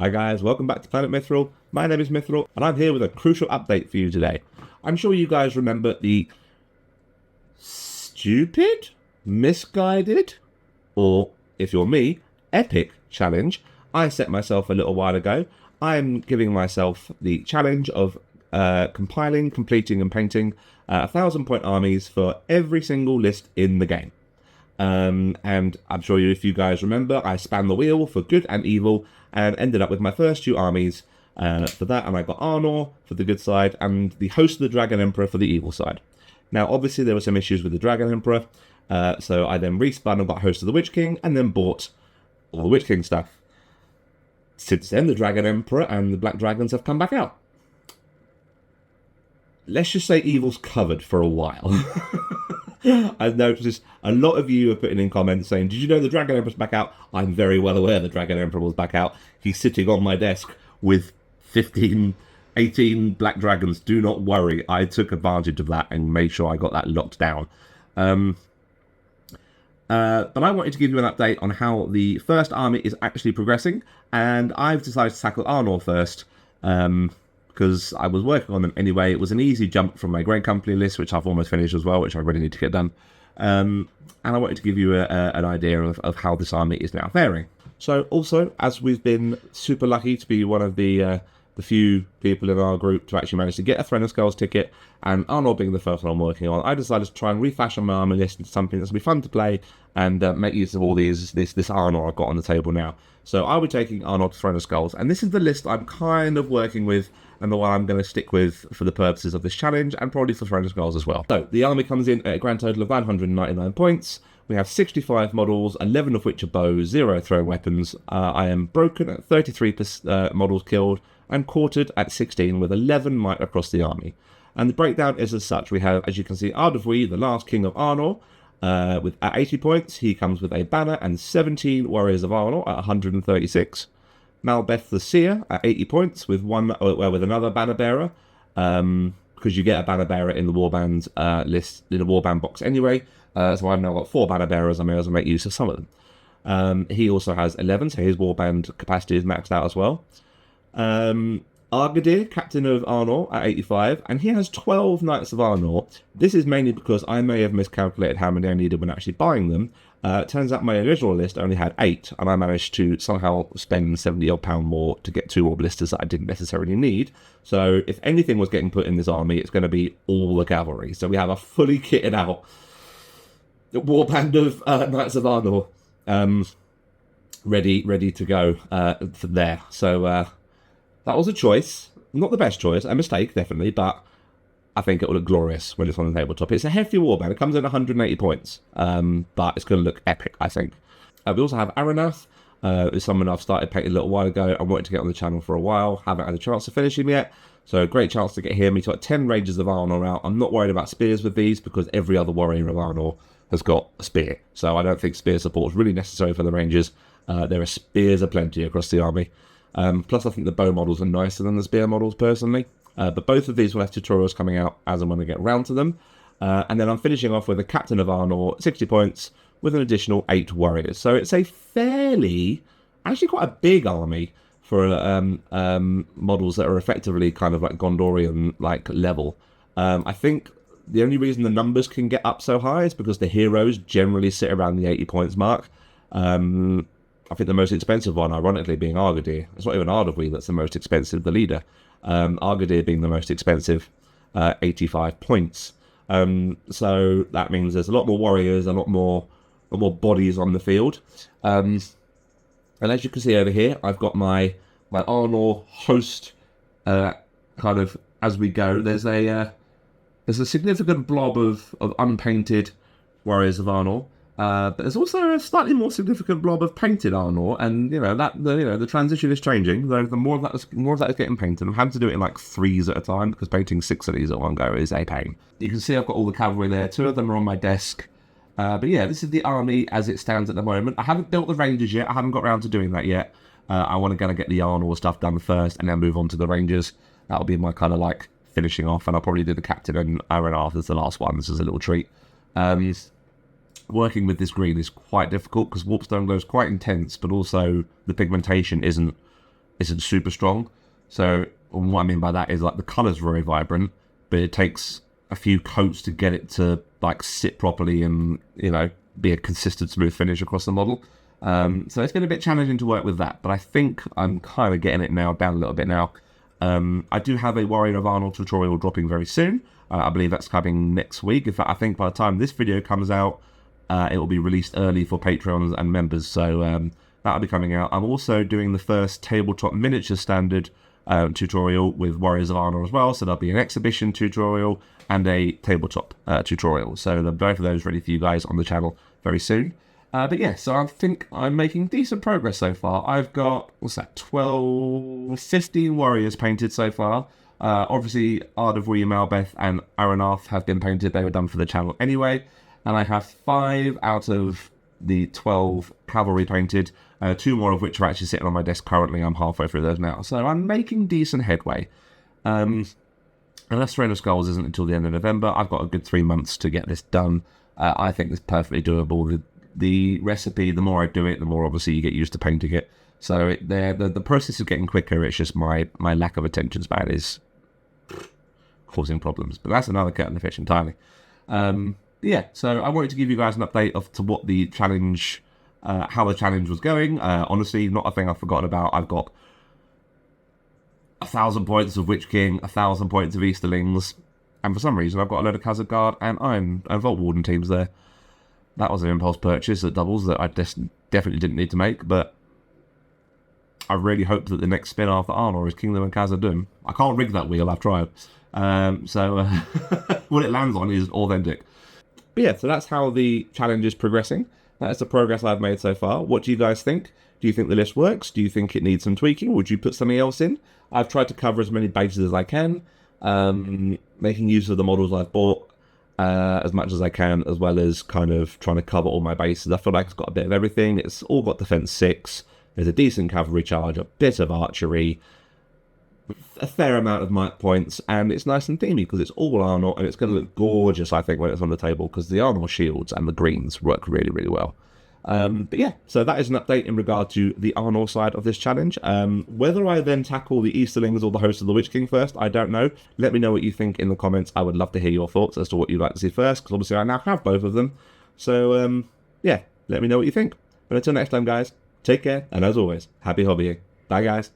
Hi guys, welcome back to Planet Mithril. My name is Mithril, and I'm here with a crucial update for you today. I'm sure you guys remember the stupid, misguided, or, if you're me, epic challenge I set myself a little while ago. I'm giving myself the challenge of compiling, completing, and painting 1,000-point armies for every single list in the game. And I'm sure if you guys remember, I spanned the wheel for good and evil and ended up with my first two armies for that, and I got Arnor for the good side and the Host of the Dragon Emperor for the evil side. Now, obviously, there were some issues with the Dragon Emperor, so I then respun and got Host of the Witch King, and then bought all the Witch King stuff. Since then, the Dragon Emperor and the Black Dragons have come back out. Let's just say evil's covered for a while. I've noticed a lot of you are putting in comments saying, did you know the Dragon Emperor's back out? I'm very well aware the Dragon Emperor was back out. He's sitting on my desk with 15, 18 Black Dragons. Do not worry. I took advantage of that and made sure I got that locked down. But I wanted to give you an update on how the first army is actually progressing. And I've decided to tackle Arnor first. Because I was working on them anyway. It was an easy jump from my Great Company list, which I've almost finished as well, which I really need to get done. And I wanted to give you an idea of how this army is now faring. So also, as we've been super lucky to be one of the few people in our group to actually manage to get a Throne of Skulls ticket, and Arnor being the first one I'm working on, I decided to try and refashion my army list into something that's going to be fun to play and make use of all this Arnor I've got on the table now. So I'll be taking Arnor to Throne of Skulls, and this is the list I'm kind of working with and the one I'm going to stick with for the purposes of this challenge and probably for Throne of Skulls as well. So the army comes in at a grand total of 999 points. We have 65 models, 11 of which are bows, 0 throw weapons. I am broken at 33 models killed and quartered at 16 with 11 might across the army. And the breakdown is as such. We have, as you can see, Ardovwy, the last king of Arnor, at 80 points. He comes with a banner and 17 warriors of Arnor at 136. Malbeth the Seer at 80 points with another banner bearer, because you get a banner bearer in the warband list in the warband box anyway. So I've now got 4 banner bearers. I may as well make use of some of them. He also has 11, so his warband capacity is maxed out as well. Argadir, captain of Arnor, at 85, and he has 12 Knights of Arnor. This is mainly because I may have miscalculated how many I needed when actually buying them. Turns out my original list only had 8, and I managed to somehow spend £70 more to get 2 more blisters that I didn't necessarily need. So if anything was getting put in this army, it's going to be all the cavalry. So we have a fully kitted out warband of Knights of Arnor ready to go for there. So that was a choice. Not the best choice. A mistake, definitely, but I think it will look glorious when it's on the tabletop. It's a hefty warband. It comes in 180 points, but it's going to look epic, I think. We also have Arnor, who's someone I've started painting a little while ago. I wanted to get on the channel for a while. Haven't had a chance to finish him yet. So great chance to get him. He's got 10 Rangers of Arnor out. I'm not worried about spears with these because every other warrior of Arnor has got a spear. So I don't think spear support is really necessary for the Rangers. There are spears aplenty across the army. Plus, I think the bow models are nicer than the spear models, personally. But both of these will have tutorials coming out as and when I get round to them. And then I'm finishing off with a Captain of Arnor, 60 points, with an additional 8 warriors. So it's a actually quite a big army for models that are effectively kind of like Gondorian-like level. I think the only reason the numbers can get up so high is because the heroes generally sit around the 80 points mark. I think the most expensive one, ironically, being Argadir. It's not even Ardovwy that's the most expensive, the leader. Argadir being the most expensive, 85 points. So that means there's a lot more warriors, a lot more bodies on the field. And as you can see over here, I've got my Arnor host kind of as we go. There's a significant blob of unpainted warriors of Arnor. But there's also a slightly more significant blob of painted Arnor, and the transition is changing. The more of that is getting painted. I'm having to do it in like 3s at a time because painting 6 of these at one go is a pain. You can see I've got all the cavalry there. 2 of them are on my desk. But yeah, this is the army as it stands at the moment. I haven't built the Rangers yet. I haven't got around to doing that yet. I want to get the Arnor stuff done first, and then move on to the Rangers. That'll be my kind of like finishing off, and I'll probably do the Captain and Arnor as the last one. This is a little treat. Working with this green is quite difficult because Warpstone glow is quite intense, but also the pigmentation isn't isn't super strong. So what I mean by that is like the colour's very vibrant, but it takes a few coats to get it to like sit properly and, you know, be a consistent smooth finish across the model. So it's been a bit challenging to work with that, but I think I'm kind of getting it now down a little bit now. I do have a Warrior of Arnor tutorial dropping very soon. I believe that's coming next week. In fact, I think by the time this video comes out, it will be released early for Patreons and members, so that'll be coming out. I'm also doing the first tabletop miniature standard tutorial with Warriors of Arnor as well, so there'll be an exhibition tutorial and a tabletop tutorial. So both of those ready for you guys on the channel very soon. But yeah, so I think I'm making decent progress so far. I've got, 15 warriors painted so far. Obviously, Ardavui, Malbeth, and Arnor have been painted. They were done for the channel anyway. And I have 5 out of the 12 cavalry painted, 2 more of which are actually sitting on my desk currently. I'm halfway through those now. So I'm making decent headway. Unless Throne of Skulls isn't until the end of November, I've got a good 3 months to get this done. I think it's perfectly doable. The recipe, the more I do it, the more obviously you get used to painting it. So the process is getting quicker. It's just my lack of attention span is causing problems. But that's another kettle of fish entirely. Yeah, so I wanted to give you guys an update of to what the challenge, how the challenge was going. Honestly, not a thing I've forgotten about. I've got 1,000 points of Witch King, 1,000 points of Easterlings, and for some reason I've got a load of Khazad Guard and Iron and Vault Warden teams there. That was an impulse purchase at doubles that I definitely didn't need to make, but I really hope that the next spin after Arnor is Kingdom and Khazad-dûm. I can't rig that wheel, I've tried. What it lands on is authentic. But yeah, so that's how the challenge is progressing. That's the progress I've made so far. What do you guys think? Do you think the list works? Do you think it needs some tweaking? Would you put something else in? I've tried to cover as many bases as I can, making use of the models I've bought as much as I can, as well as kind of trying to cover all my bases. I feel like it's got a bit of everything. It's all got defense 6. There's a decent cavalry charge, a bit of archery, a fair amount of might points, and it's nice and themey because it's all Arnor, and it's going to look gorgeous, I think, when it's on the table, because the Arnor shields and the greens work really, really well. But yeah, so that is an update in regard to the Arnor side of this challenge. Whether I then tackle the Easterlings or the Host of the Witch King first, I don't know. Let me know what you think in the comments. I would love to hear your thoughts as to what you'd like to see first, because obviously I now have both of them. So yeah, let me know what you think. But until next time, guys, take care, and as always, happy hobbying. Bye, guys.